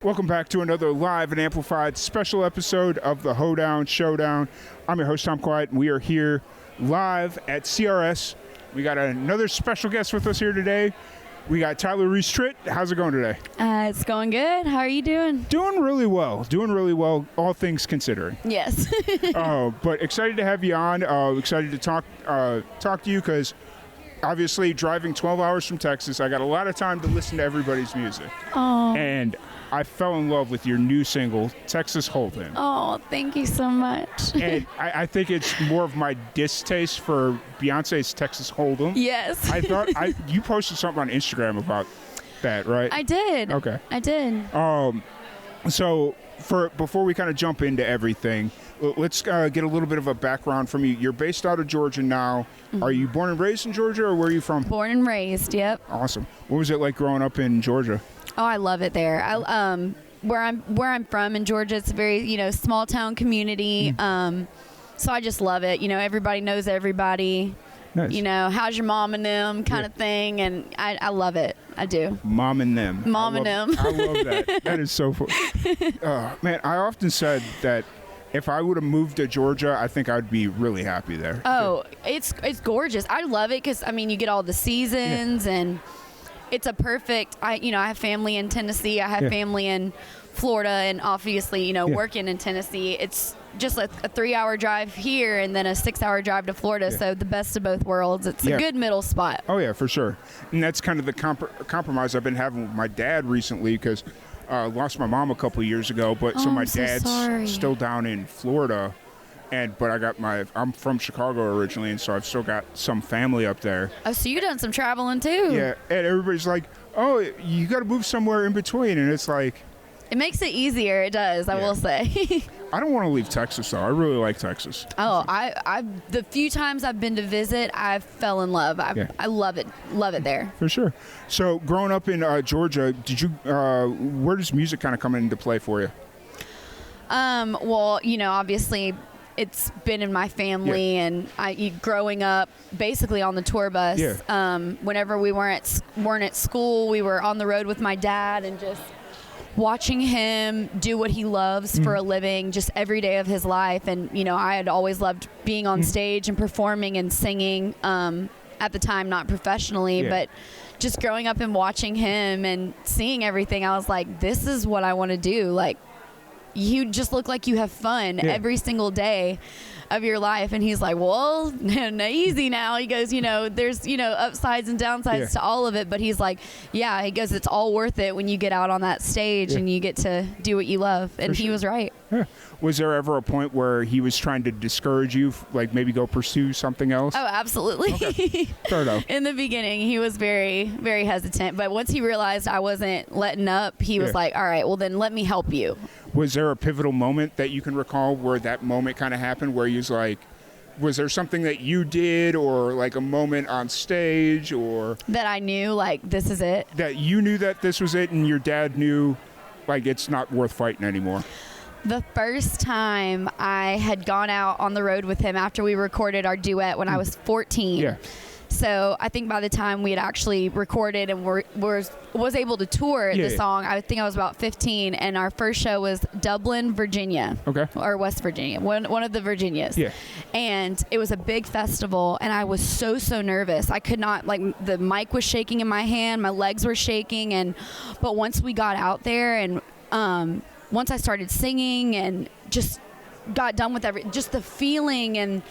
Welcome back to another live and amplified special episode of the Hoedown Showdown. I'm your host, Tom Quiet, and we are here live at CRS. We got another special guest with us here today. We got Tyler Reese-Tritt. How's it going today? It's going good. How are you doing? Doing really well, all things considering. Yes. But excited to have you on. Excited to talk to you because obviously driving 12 hours from Texas, I got a lot of time to listen to everybody's music. Oh. And I fell in love with your new single, Texas Hold'em. Oh, thank you so much. And I think it's more of my distaste for Beyonce's Texas Hold'em. Yes. I thought you posted something on Instagram about that, right? I did. Okay. I did. So before we kind of jump into everything, let's get a little bit of a background from you. You're based out of Georgia now. Mm-hmm. Are you born and raised in Georgia, or where are you from? Born and raised, yep. Awesome. What was it like growing up in Georgia? Oh, I love it there. Where I'm from in Georgia, it's a very, small town community. So I just love it. Everybody knows everybody. Nice. How's your mom and them kind of thing, and I love it. I do. Mom and them. Mom and them. I love that. That is so fun. Man, I often said that if I would have moved to Georgia, I think I'd be really happy there. Oh, it's gorgeous. I love it because, you get all the seasons and it's a perfect, I have family in Tennessee. I have family in Florida and obviously, working in Tennessee. It's just a 3-hour drive here and then a 6-hour drive to Florida. So the best of both worlds. It's a good middle spot. Oh, yeah, for sure. And that's kind of the compromise I've been having with my dad recently because I lost my mom a couple of years ago. But so my dad's still down in Florida. But I'm from Chicago originally, and so I've still got some family up there. Oh, so you've done some traveling too. Yeah, and everybody's like, oh, you got to move somewhere in between. And it's like, it makes it easier. It does, I will say. I don't want to leave Texas, though. I really like Texas. Oh, the few times I've been to visit, I fell in love. I love it there. For sure. So growing up in Georgia, where does music kind of come into play for you? Well, obviously it's been in my family and growing up basically on the tour bus. Yeah. Whenever we weren't at school, we were on the road with my dad and just watching him do what he loves for a living, just every day of his life. And, I had always loved being on stage and performing and singing, at the time, not professionally, but just growing up and watching him and seeing everything, I was like, this is what I want to do. Like, you just look like you have fun every single day of your life. And he's like, well, easy now. He goes, there's, upsides and downsides to all of it. But he's like, he goes, it's all worth it when you get out on that stage and you get to do what you love. And he was right. Yeah. Was there ever a point where he was trying to discourage you, like maybe go pursue something else? Oh, absolutely. Okay. Fair enough. In the beginning, he was very, very hesitant. But once he realized I wasn't letting up, he was like, all right, well, then let me help you. Was there a pivotal moment that you can recall where that moment kind of happened, where he was like, was there something that you did or like a moment on stage or that I knew, like, this is it? That you knew that this was it and your dad knew, like, it's not worth fighting anymore? The first time I had gone out on the road with him after we recorded our duet when I was 14. Yeah. So I think by the time we had actually recorded and was able to tour the song, I think I was about 15, and our first show was Dublin, Virginia. Okay. Or West Virginia, one of the Virginias. Yeah. And it was a big festival, and I was so nervous. I could not, like, the mic was shaking in my hand, my legs were shaking, but once we got out there and once I started singing and just got done with just the feeling and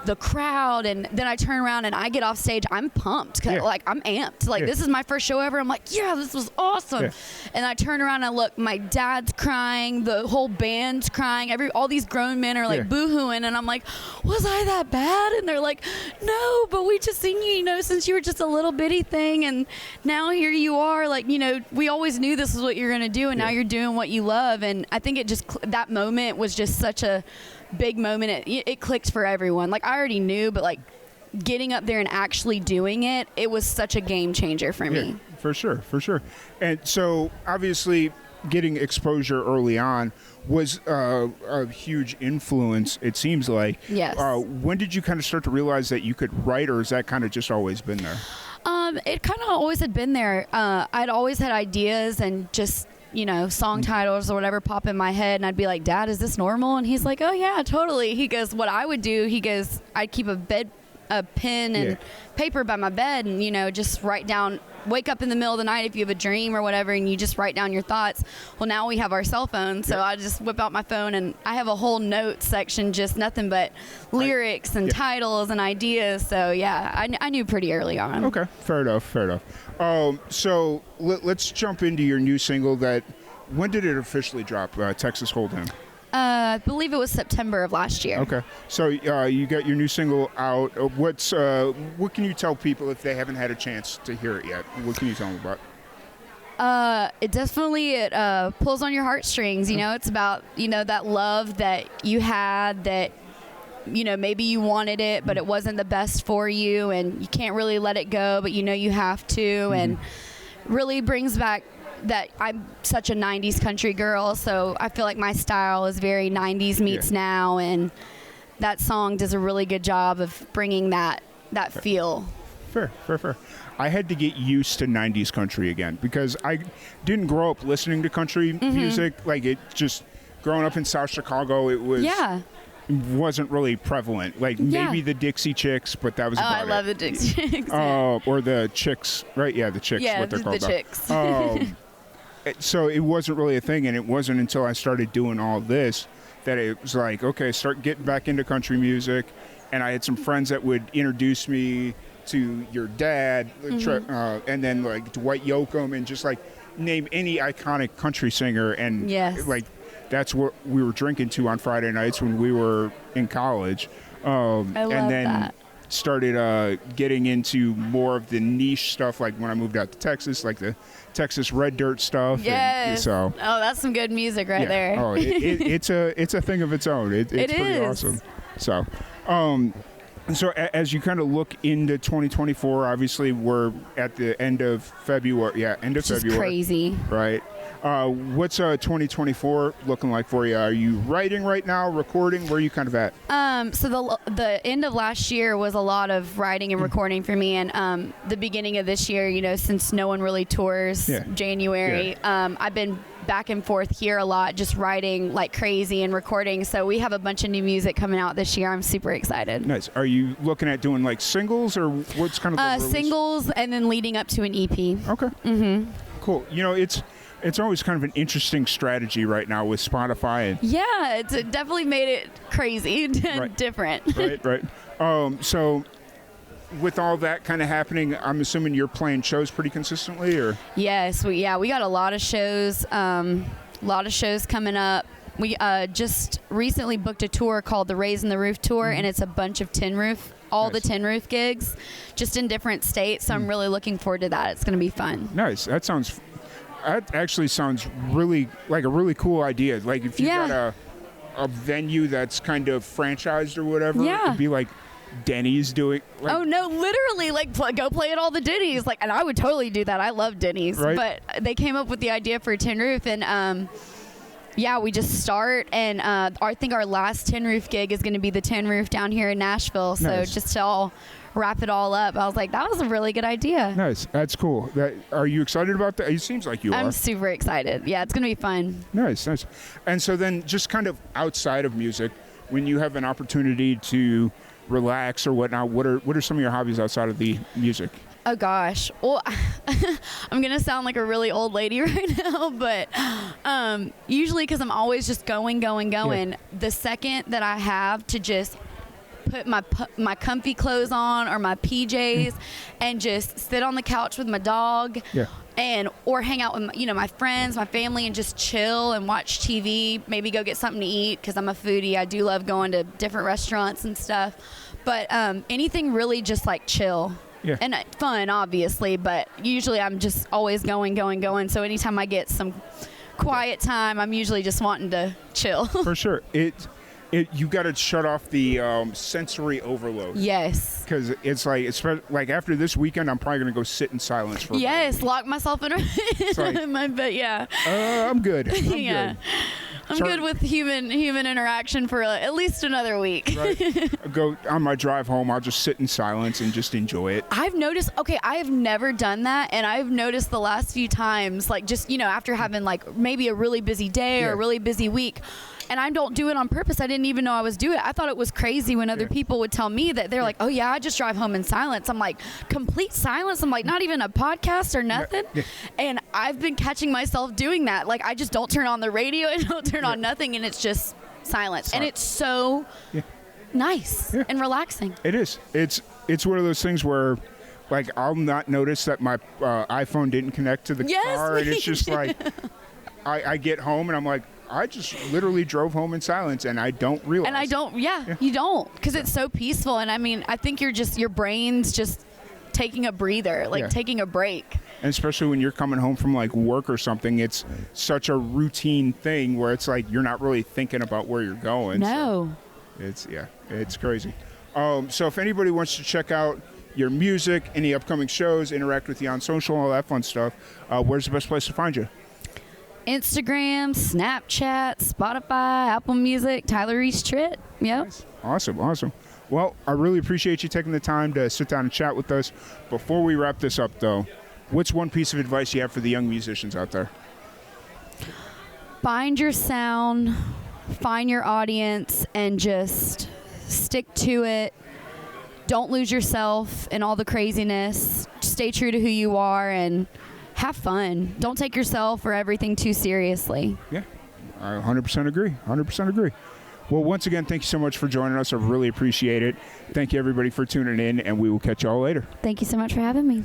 the crowd, and then I turn around and I get off stage, I'm pumped, like, I'm amped, like, this is my first show ever. I'm like, this was awesome. And I turn around and I look, my dad's crying, the whole band's crying, all these grown men are like boo-hooing, and I'm like, was I that bad? And they're like, no, but we just seen you, since you were just a little bitty thing, and now here you are, like, we always knew this is what you're gonna do, and now you're doing what you love. And I think that moment was just such a big moment. It clicked for everyone. Like, I already knew, but like getting up there and actually doing it was such a game changer for me. For sure. And so obviously getting exposure early on was a huge influence, it seems like. Yes. When did you kind of start to realize that you could write, or has that kind of just always been there? It kind of always had been there. I'd always had ideas and just song titles or whatever pop in my head, and I'd be like, Dad, is this normal? And he's like, oh yeah, totally. He goes, what I would do, he goes, I'd keep a pen and paper by my bed, and just write down, wake up in the middle of the night if you have a dream or whatever, and you just write down your thoughts. Well, now we have our cell phones, so I just whip out my phone, and I have a whole notes section, just nothing but lyrics and titles and ideas. So I knew pretty early on. Okay, fair enough. So let's jump into your new single. When did it officially drop? Texas Hold'em. I believe it was September of last year. Okay, so you got your new single out. What can you tell people if they haven't had a chance to hear it yet? What can you tell them about? It definitely pulls on your heartstrings. It's about that love that you had, that maybe you wanted it, but it wasn't the best for you, and you can't really let it go, but you have to, and really brings back that I'm such a 90s country girl, so I feel like my style is very 90s meets now, and that song does a really good job of bringing that feel. Fair. I had to get used to 90s country again because I didn't grow up listening to country music. Like, it just, growing up in South Chicago, it was... wasn't really prevalent. Like maybe the Dixie Chicks, but that was about it. I love the Dixie Chicks. Or the Chicks, right? Yeah, the Chicks. Yeah, what they're called. The Chicks. So it wasn't really a thing, and it wasn't until I started doing all this that it was like, okay, start getting back into country music. And I had some friends that would introduce me to your dad, and then like Dwight Yoakam, and just like name any iconic country singer, and like that's what we were drinking to on Friday nights when we were in college. I love and then that. Started getting into more of the niche stuff, like when I moved out to Texas, like the Texas Red Dirt stuff. Yes. Oh, that's some good music right there. Oh, it's a thing of its own. It's pretty awesome. So, so as you kind of look into 2024, obviously we're at the end of February. Yeah, end of February. Just crazy. Right. What's 2024 looking like for you? Are you writing right now, recording? Where are you kind of at? So the end of last year was a lot of writing and recording for me, and the beginning of this year, since no one really tours January, I've been back and forth here a lot, just writing like crazy and recording. So we have a bunch of new music coming out this year. I'm super excited. Nice. Are you looking at doing like singles, or what's kind of the singles, and then leading up to an EP? Okay. Cool. It's always kind of an interesting strategy right now with Spotify. It's definitely made it crazy and different. Right. So with all that kind of happening, I'm assuming you're playing shows pretty consistently, or? Yes, we got a lot of shows. Coming up. We just recently booked a tour called the Raising the Roof Tour, and it's a bunch of Tin Roof, the Tin Roof gigs, just in different states. So I'm really looking forward to that. It's going to be fun. Nice. That actually sounds really like a really cool idea. Like if you got a venue that's kind of franchised or whatever, it'd be like Denny's doing. Like, oh no, literally, like go play at all the Denny's. Like, and I would totally do that. I love Denny's, but they came up with the idea for Tin Roof, and we just start, and I think our last Tin Roof gig is going to be the Tin Roof down here in Nashville. So just to all wrap it all up, I was like, that was a really good idea. Nice. That's cool. Are you excited about that? It seems like you are. I'm super excited. Yeah, it's going to be fun. Nice. And so then just kind of outside of music, when you have an opportunity to relax or whatnot, what are some of your hobbies outside of the music? Oh gosh. Well, I'm going to sound like a really old lady right now, but usually because I'm always just going, the second that I have to just put my comfy clothes on or my PJs and just sit on the couch with my dog or hang out with my friends, my family, and just chill and watch TV, maybe go get something to eat, because I'm a foodie. I do love going to different restaurants and stuff, but anything really just like chill. And fun, obviously, but usually I'm just always going. So anytime I get some quiet time, I'm usually just wanting to chill. For sure. You got to shut off the sensory overload. Yes. Because it's like after this weekend, I'm probably going to go sit in silence for a minute. Lock myself in my bed, I'm good. I'm good. I'm good with human interaction for at least another week. Right. Go on my drive home. I'll just sit in silence and just enjoy it. I've noticed. Okay, I have never done that, and I've noticed the last few times, like just after having like maybe a really busy day or a really busy week. And I don't do it on purpose. I didn't even know I was doing it. I thought it was crazy when other people would tell me that they're like, oh, yeah, I just drive home in silence. I'm like, complete silence? I'm like, not even a podcast or nothing? Yeah. And I've been catching myself doing that. Like, I just don't turn on the radio. I don't turn on nothing. And it's just silence. And it's so nice and relaxing. It is. It's one of those things where, like, I'll not notice that my iPhone didn't connect to the car. And it's just like, I get home and I'm like, I just literally drove home in silence, and I don't realize. And I don't, you don't, because it's so peaceful. And I mean, I think your brain's just taking a breather, like taking a break. And especially when you're coming home from like work or something, it's such a routine thing where it's like you're not really thinking about where you're going. No. So it's crazy. So if anybody wants to check out your music, any upcoming shows, interact with you on social, all that fun stuff, where's the best place to find you? Instagram, Snapchat, Spotify, Apple Music, Tyler Reese Tritt. Yep. Nice. Awesome. Well, I really appreciate you taking the time to sit down and chat with us. Before we wrap this up, though, what's one piece of advice you have for the young musicians out there? Find your sound, find your audience, and just stick to it. Don't lose yourself in all the craziness. Stay true to who you are and have fun. Don't take yourself or everything too seriously. Yeah, I 100% agree. 100% agree. Well, once again, thank you so much for joining us. I really appreciate it. Thank you, everybody, for tuning in, and we will catch you all later. Thank you so much for having me.